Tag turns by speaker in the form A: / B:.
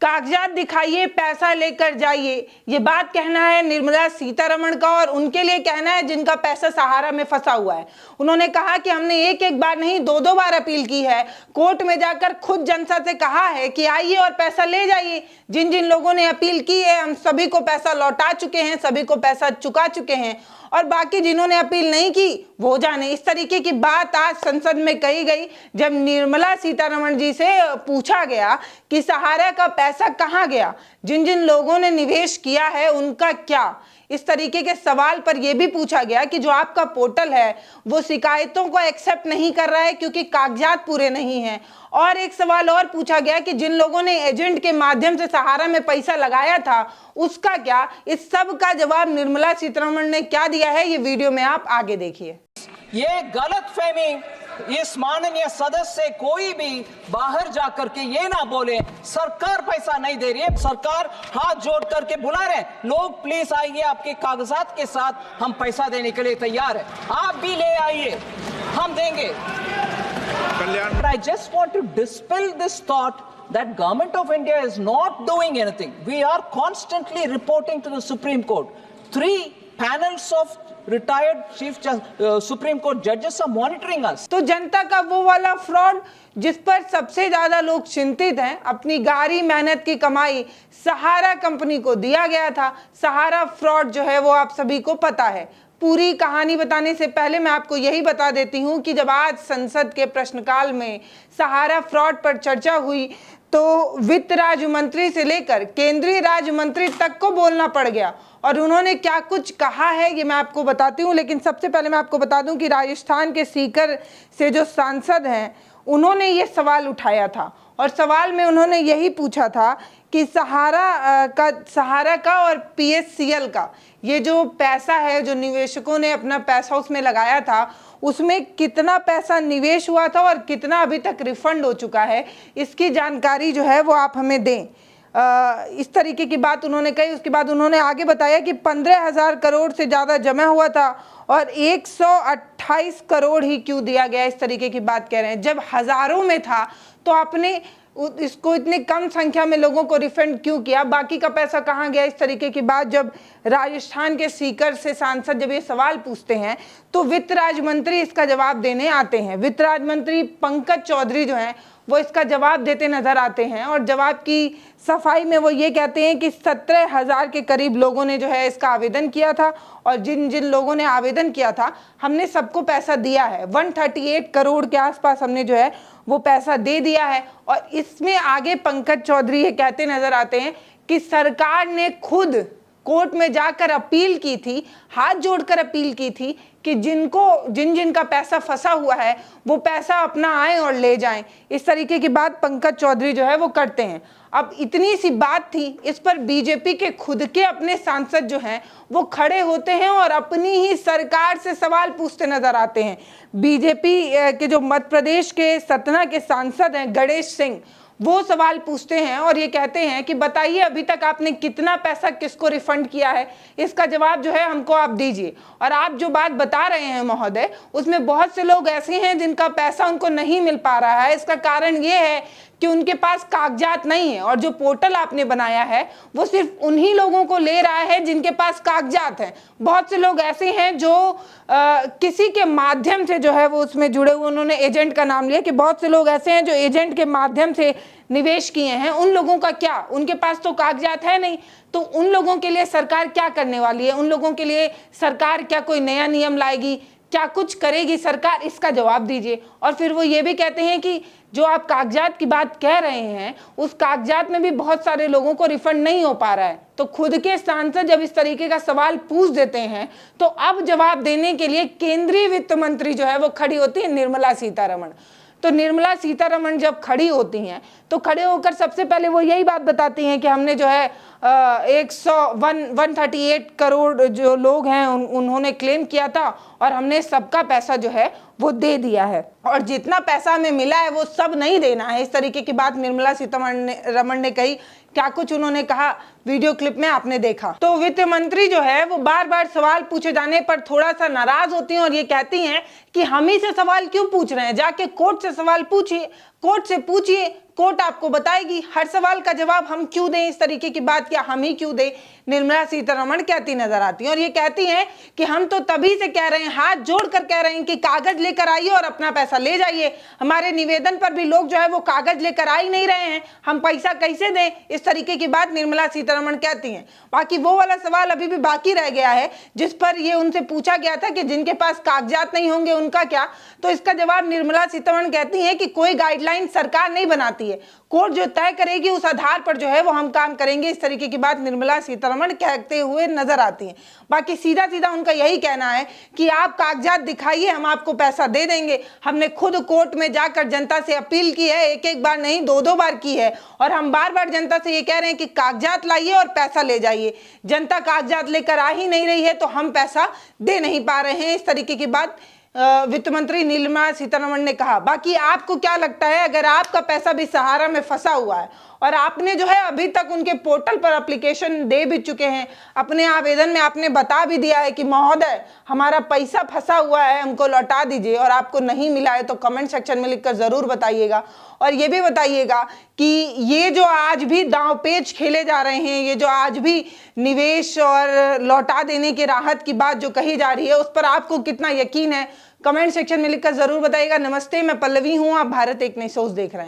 A: कागजात दिखाइए, पैसा लेकर जाइए, ये बात कहना है निर्मला सीतारमण का और उनके लिए कहना है जिनका पैसा सहारा में फंसा हुआ है। उन्होंने कहा कि हमने एक एक बार नहीं दो दो बार अपील की है, कोर्ट में जाकर खुद जनता से कहा है कि आइए और पैसा ले जाइए। जिन जिन लोगों ने अपील की है हम सभी को पैसा लौटा चुके हैं, सभी को पैसा चुका चुके हैं, और बाकी जिन्होंने अपील नहीं की वो जाने। इस तरीके की बात आज संसद में कही गई जब निर्मला सीतारमण जी से पूछा गया कि सहारा का पैसा कहां गया, जिन जिन लोगों ने निवेश किया है उनका क्या। इस तरीके के सवाल पर यह भी पूछा गया कि जो आपका पोर्टल है वो शिकायतों को एक्सेप्ट नहीं कर रहा है क्योंकि कागजात पूरे नहीं हैं। और एक सवाल और पूछा गया कि जिन लोगों ने एजेंट के माध्यम से सहारा में पैसा लगाया था उसका क्या। इस सब का जवाब निर्मला सीतारमण ने क्या दिया है ये वीडियो में आप आगे देखिए।
B: ये गलतफहमी इस माननीय सदस्य से कोई भी बाहर जाकर के ये ना बोले सरकार पैसा नहीं दे रही है। सरकार हाथ जोड़ करके बुला रहे हैं, लोग प्लीज आइए, आपके कागजात के साथ हम पैसा देने के लिए तैयार है, आप भी ले आइए, हम देंगे। But I just want to dispel this thought that government of India is not doing anything. We are constantly reporting to the Supreme Court. 3 panels of retired Supreme Court judges are monitoring us.
A: तो जनता का वो वाला fraud जिस पर सबसे ज्यादा लोग चिंतित हैं, अपनी गारी मेहनत की कमाई सहारा कंपनी को दिया गया था। सहारा फ्रॉड जो है वो आप सभी को पता है। पूरी कहानी बताने से पहले मैं आपको यही बता देती हूं कि जब आज संसद के प्रश्नकाल में सहारा फ्रॉड पर चर्चा हुई तो वित्त राज्य मंत्री से लेकर केंद्रीय राज्य मंत्री तक को बोलना पड़ गया। और उन्होंने क्या कुछ कहा है ये मैं आपको बताती हूँ, लेकिन सबसे पहले मैं आपको बता दूं कि राजस्थान के सीकर से जो सांसद हैं उन्होंने ये सवाल उठाया था और सवाल में उन्होंने यही पूछा था कि सहारा का और पीएससीएल का ये जो पैसा है, जो निवेशकों ने अपना पैसा उसमें लगाया था, उसमें कितना पैसा निवेश हुआ था और कितना अभी तक रिफंड हो चुका है, इसकी जानकारी जो है वो आप हमें दें। इस तरीके की बात उन्होंने कही। उसके बाद उन्होंने आगे बताया कि 15,000 करोड़ से ज़्यादा जमा हुआ था और 128 करोड़ ही क्यों दिया गया, इस तरीके की बात कह रहे हैं। जब हज़ारों में था तो आपने इसको इतने कम संख्या में लोगों को रिफंड क्यों किया, बाकी का पैसा कहाँ गया, इस तरीके की बात जब राजस्थान के सीकर से सांसद जब ये सवाल पूछते हैं तो वित्त राज्य मंत्री इसका जवाब देने आते हैं। वित्त राज्य मंत्री पंकज चौधरी जो हैं वो इसका जवाब देते नजर आते हैं और जवाब की सफाई में वो ये कहते हैं कि 17,000 के करीब लोगों ने जो है इसका आवेदन किया था और जिन जिन लोगों ने आवेदन किया था हमने सबको पैसा दिया है। 138 करोड़ के आसपास हमने जो है वो पैसा दे दिया है। और इसमें आगे पंकज चौधरी ये कहते नजर आते हैं कि सरकार ने खुद कोर्ट में जाकर अपील की थी, हाथ जोड़कर अपील की थी कि जिन जिन का पैसा फंसा हुआ है वो पैसा अपना आए और ले जाएं। इस तरीके की बात पंकज चौधरी जो है वो करते हैं। अब इतनी सी बात थी, इस पर बीजेपी के खुद के अपने सांसद जो हैं वो खड़े होते हैं और अपनी ही सरकार से सवाल पूछते नजर आते हैं। बीजेपी के जो मध्य प्रदेश के सतना के सांसद हैं गणेश सिंह, वो सवाल पूछते हैं और ये कहते हैं कि बताइए अभी तक आपने कितना पैसा किसको रिफंड किया है, इसका जवाब जो है हमको आप दीजिए। और आप जो बात बता रहे हैं महोदय, उसमें बहुत से लोग ऐसे हैं जिनका पैसा उनको नहीं मिल पा रहा है। इसका कारण ये है कि उनके पास कागजात नहीं है और जो पोर्टल आपने बनाया है वो सिर्फ उन्हीं लोगों को ले रहा है जिनके पास कागजात हैं। बहुत से लोग ऐसे हैं जो किसी के माध्यम से जो है वो उसमें जुड़े हुए, उन्होंने एजेंट का नाम लिया कि बहुत से लोग ऐसे हैं जो एजेंट के माध्यम से निवेश किए हैं। उन लोगों का क्या, उनके पास तो कागजात है नहीं, तो उन लोगों के लिए सरकार क्या करने वाली है, उन लोगों के लिए सरकार क्या कोई नया नियम लाएगी, क्या कुछ करेगी सरकार, इसका जवाब दीजिए। और फिर वो ये भी कहते हैं कि जो आप कागजात की बात कह रहे हैं उस कागजात में भी बहुत सारे लोगों को रिफंड नहीं हो पा रहा है। तो खुद के सांसद जब इस तरीके का सवाल पूछ देते हैं तो अब जवाब देने के लिए केंद्रीय वित्त मंत्री जो है वो खड़ी होती है निर्मला सीतारमण। तो निर्मला सीतारमण जब खड़ी होती हैं तो खड़े होकर सबसे पहले वो यही बात बताती हैं कि हमने जो है 138 करोड़ जो लोग हैं उन्होंने क्लेम किया था और हमने सबका पैसा जो है वो दे दिया है और जितना पैसा हमें मिला है वो सब नहीं देना है। इस तरीके की बात निर्मला सीतारमण ने कही। क्या कुछ उन्होंने कहा वीडियो क्लिप में आपने देखा। तो वित्त मंत्री जो है वो बार बार सवाल पूछे जाने पर थोड़ा सा नाराज होती हैं और ये कहती हैं कि हम ही से सवाल क्यों पूछ रहे हैं, जाके कोर्ट से सवाल पूछिए, कोर्ट से पूछिए, कोर्ट आपको बताएगी। हर सवाल का जवाब हम क्यों दें, इस तरीके की बात क्या हम ही क्यों दें, निर्मला सीतारमण कहती नजर आती हैं। और ये कहती हैं कि हम तो तभी से कह रहे हैं, हाथ जोड़कर कह रहे हैं कि कागज लेकर आइए और अपना पैसा ले जाइए। हमारे निवेदन पर भी लोग जो है वो कागज लेकर आ ही नहीं रहे हैं, हम पैसा कैसे दें, इस तरीके की बात निर्मला सीतारमण कहती हैं। बाकी वो वाला सवाल अभी भी बाकी रह गया है जिस पर ये उनसे पूछा गया था कि जिनके पास कागजात नहीं होंगे उनका क्या, तो इसका जवाब निर्मला सीतारमण कहती हैं कि कोई गाइडलाइन सरकार नहीं बनाती है, कोर्ट जो तय करेगी उस आधार पर जो है वो हम काम करेंगे। इस तरीके की बात निर्मला सीतारमण कहते हुए नजर आती हैं। बाकी सीधा सीधा उनका यही कहना है कि आप कागजात दिखाइए, हम आपको पैसा दे देंगे। हमने खुद कोर्ट में जाकर जनता से अपील की है, एक एक बार नहीं दो दो बार की है, और हम बार बार जनता से ये कह रहे हैं कि कागजात लाइए और पैसा ले जाइए। जनता कागजात लेकर आ ही नहीं रही है तो हम पैसा दे नहीं पा रहे हैं। इस तरीके की बात वित्त मंत्री निर्मला सीतारमण ने कहा। बाकी आपको क्या लगता है, अगर आपका पैसा भी सहारा में फंसा हुआ है और आपने जो है अभी तक उनके पोर्टल पर एप्लीकेशन दे भी चुके हैं, अपने आवेदन में आपने बता भी दिया है कि महोदय हमारा पैसा फंसा हुआ है, हमको लौटा दीजिए, और आपको नहीं मिला है, तो कमेंट सेक्शन में लिखकर जरूर बताइएगा। और ये भी बताइएगा कि ये जो आज भी दांवपेच खेले जा रहे हैं, ये जो आज भी निवेश और लौटा देने की राहत की बात जो कही जा रही है, उस पर आपको कितना यकीन है, कमेंट सेक्शन में लिखकर जरूर बताइएगा। नमस्ते, मैं पल्लवी हूँ, आप भारत एक नई सोच देख रहे हैं।